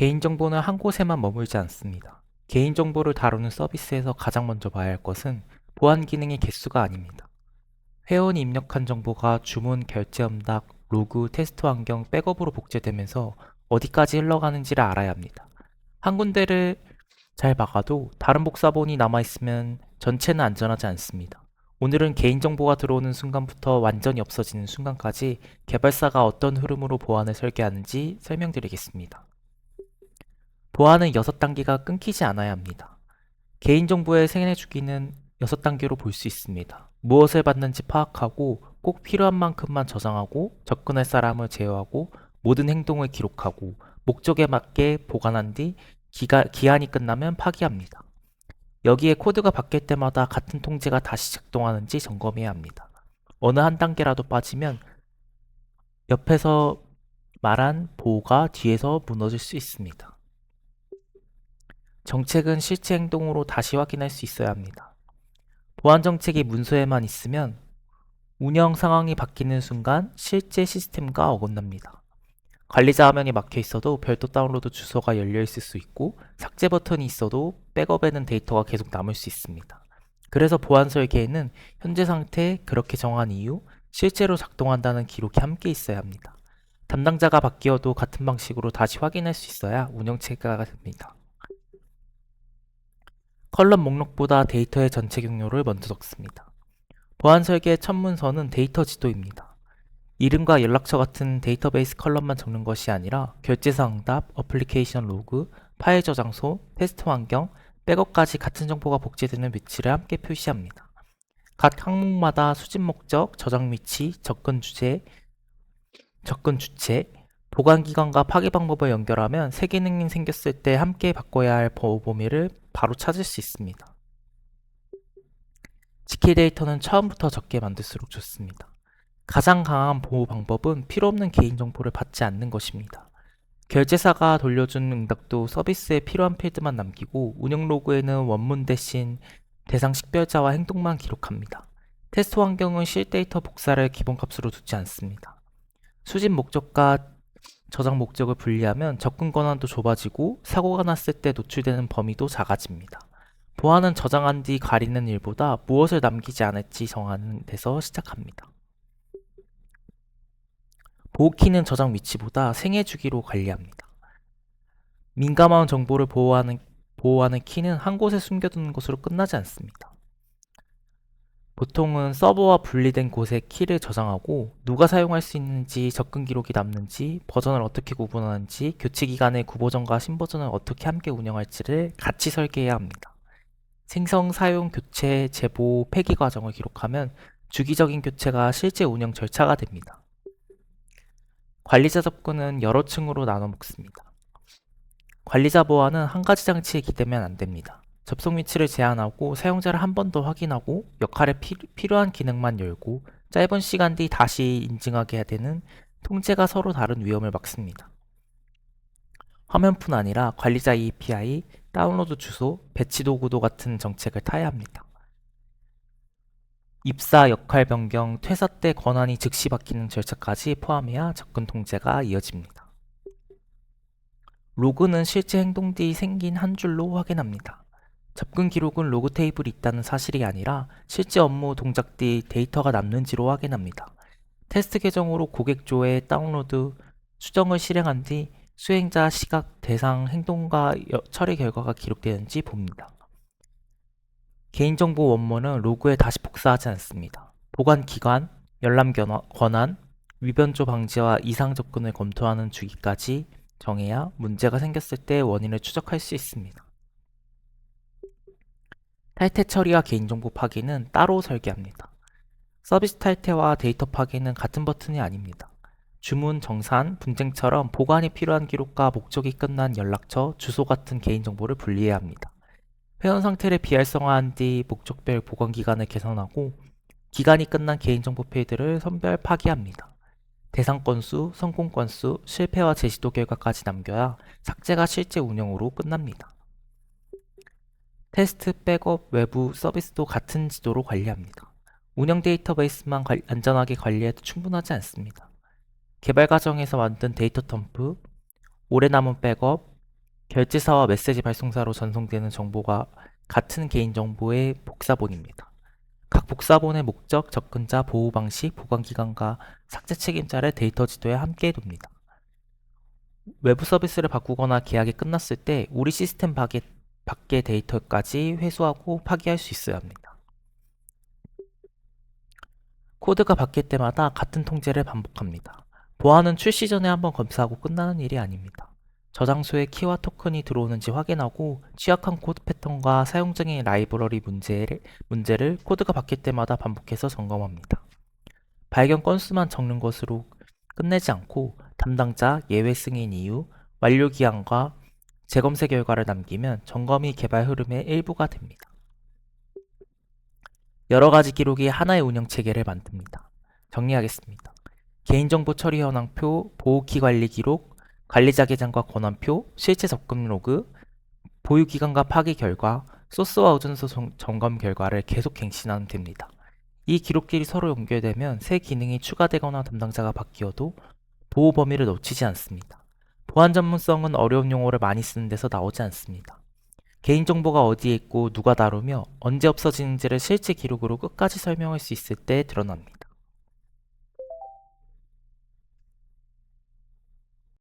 개인정보는 한 곳에만 머물지 않습니다. 개인정보를 다루는 서비스에서 가장 먼저 봐야 할 것은 보안 기능의 개수가 아닙니다. 회원이 입력한 정보가 주문, 결제 응답, 로그, 테스트 환경, 백업으로 복제되면서 어디까지 흘러가는지를 알아야 합니다. 한 군데를 잘 막아도 다른 복사본이 남아있으면 전체는 안전하지 않습니다. 오늘은 개인정보가 들어오는 순간부터 완전히 없어지는 순간까지 개발사가 어떤 흐름으로 보안을 설계하는지 설명드리겠습니다. 보안은 6단계가 끊기지 않아야 합니다. 개인정보의 생애 주기는 6단계로 볼 수 있습니다. 무엇을 받는지 파악하고 꼭 필요한 만큼만 저장하고 접근할 사람을 제어하고 모든 행동을 기록하고 목적에 맞게 보관한 뒤 기한이 끝나면 파기합니다. 여기에 코드가 바뀔 때마다 같은 통제가 다시 작동하는지 점검해야 합니다. 어느 한 단계라도 빠지면 옆에서 말한 보호가 뒤에서 무너질 수 있습니다. 정책은 실제 행동으로 다시 확인할 수 있어야 합니다. 보안 정책이 문서에만 있으면 운영 상황이 바뀌는 순간 실제 시스템과 어긋납니다. 관리자 화면이 막혀 있어도 별도 다운로드 주소가 열려 있을 수 있고 삭제 버튼이 있어도 백업에는 데이터가 계속 남을 수 있습니다. 그래서 보안 설계에는 현재 상태, 그렇게 정한 이유, 실제로 작동한다는 기록이 함께 있어야 합니다. 담당자가 바뀌어도 같은 방식으로 다시 확인할 수 있어야 운영체계가 됩니다. 컬럼 목록보다 데이터의 전체 경로를 먼저 적습니다. 보안 설계의 첫 문서는 데이터 지도입니다. 이름과 연락처 같은 데이터베이스 컬럼만 적는 것이 아니라 결제사 응답, 어플리케이션 로그, 파일 저장소, 테스트 환경, 백업까지 같은 정보가 복제되는 위치를 함께 표시합니다. 각 항목마다 수집 목적, 저장 위치, 접근 주체, 보관 기간과 파기 방법을 연결하면 새 기능이 생겼을 때 함께 바꿔야 할 보호 범위를 바로 찾을 수 있습니다. 지킬 데이터는 처음부터 적게 만들수록 좋습니다. 가장 강한 보호 방법은 필요없는 개인정보를 받지 않는 것입니다. 결제사가 돌려준 응답도 서비스에 필요한 필드만 남기고 운영 로그에는 원문 대신 대상 식별자와 행동만 기록합니다. 테스트 환경은 실 데이터 복사를 기본값으로 두지 않습니다. 수집 목적과 저장 목적을 분리하면 접근 권한도 좁아지고 사고가 났을 때 노출되는 범위도 작아집니다. 보안은 저장한 뒤 가리는 일보다 무엇을 남기지 않을지 정하는 데서 시작합니다. 보호키는 저장 위치보다 생애 주기로 관리합니다. 민감한 정보를 보호하는 키는 한 곳에 숨겨두는 것으로 끝나지 않습니다. 보통은 서버와 분리된 곳에 키를 저장하고 누가 사용할 수 있는지, 접근 기록이 남는지, 버전을 어떻게 구분하는지, 교체 기간에 구버전과 신버전을 어떻게 함께 운영할지를 같이 설계해야 합니다. 생성, 사용, 교체, 제보, 폐기 과정을 기록하면 주기적인 교체가 실제 운영 절차가 됩니다. 관리자 접근은 여러 층으로 나눠 먹습니다. 관리자 보안은 한 가지 장치에 기대면 안 됩니다. 접속 위치를 제한하고 사용자를 한 번 더 확인하고 역할에 필요한 기능만 열고 짧은 시간 뒤 다시 인증하게 해야 되는 통제가 서로 다른 위험을 막습니다. 화면뿐 아니라 관리자 API, 다운로드 주소, 배치 도구도 같은 정책을 타야 합니다. 입사, 역할 변경, 퇴사 때 권한이 즉시 바뀌는 절차까지 포함해야 접근 통제가 이어집니다. 로그는 실제 행동 뒤 생긴 한 줄로 확인합니다. 접근 기록은 로그 테이블이 있다는 사실이 아니라 실제 업무 동작 뒤 데이터가 남는지로 확인합니다. 테스트 계정으로 고객 조회, 다운로드, 수정을 실행한 뒤 수행자, 시각, 대상, 행동과 처리 결과가 기록되는지 봅니다. 개인정보 원본은 로그에 다시 복사하지 않습니다. 보관 기간, 열람 권한, 위변조 방지와 이상 접근을 검토하는 주기까지 정해야 문제가 생겼을 때 원인을 추적할 수 있습니다. 탈퇴 처리와 개인정보 파기는 따로 설계합니다. 서비스 탈퇴와 데이터 파기는 같은 버튼이 아닙니다. 주문, 정산, 분쟁처럼 보관이 필요한 기록과 목적이 끝난 연락처, 주소 같은 개인정보를 분리해야 합니다. 회원 상태를 비활성화한 뒤 목적별 보관 기간을 개선하고 기간이 끝난 개인정보 필드를 선별 파기합니다. 대상 건수, 성공 건수, 실패와 제시도 결과까지 남겨야 삭제가 실제 운영으로 끝납니다. 테스트, 백업, 외부 서비스도 같은 지도로 관리합니다. 운영 데이터베이스만 안전하게 관리해도 충분하지 않습니다. 개발 과정에서 만든 데이터 덤프, 오래 남은 백업, 결제사와 메시지 발송사로 전송되는 정보가 같은 개인정보의 복사본입니다. 각 복사본의 목적, 접근자, 보호 방식, 보관 기간과 삭제 책임자를 데이터 지도에 함께 둡니다. 외부 서비스를 바꾸거나 계약이 끝났을 때 우리 시스템 밖의 데이터까지 회수하고 파기할 수 있어야 합니다. 코드가 바뀔 때마다 같은 통제를 반복합니다. 보안은 출시 전에 한번 검사하고 끝나는 일이 아닙니다. 저장소에 키와 토큰이 들어오는지 확인하고 취약한 코드 패턴과 사용중인 라이브러리 문제를 코드가 바뀔 때마다 반복해서 점검합니다. 발견 건수만 적는 것으로 끝내지 않고 담당자, 예외 승인 이유, 완료 기한과 재검색 결과를 남기면 점검이 개발 흐름의 일부가 됩니다. 여러 가지 기록이 하나의 운영 체계를 만듭니다. 정리하겠습니다. 개인정보 처리 현황표, 보호키 관리 기록, 관리자 계정과 권한표, 실제 접근 로그, 보유 기간과 파기 결과, 소스와 의존서 점검 결과를 계속 갱신하면 됩니다. 이 기록들이 서로 연결되면 새 기능이 추가되거나 담당자가 바뀌어도 보호 범위를 놓치지 않습니다. 보안 전문성은 어려운 용어를 많이 쓰는 데서 나오지 않습니다. 개인정보가 어디에 있고 누가 다루며 언제 없어지는지를 실제 기록으로 끝까지 설명할 수 있을 때 드러납니다.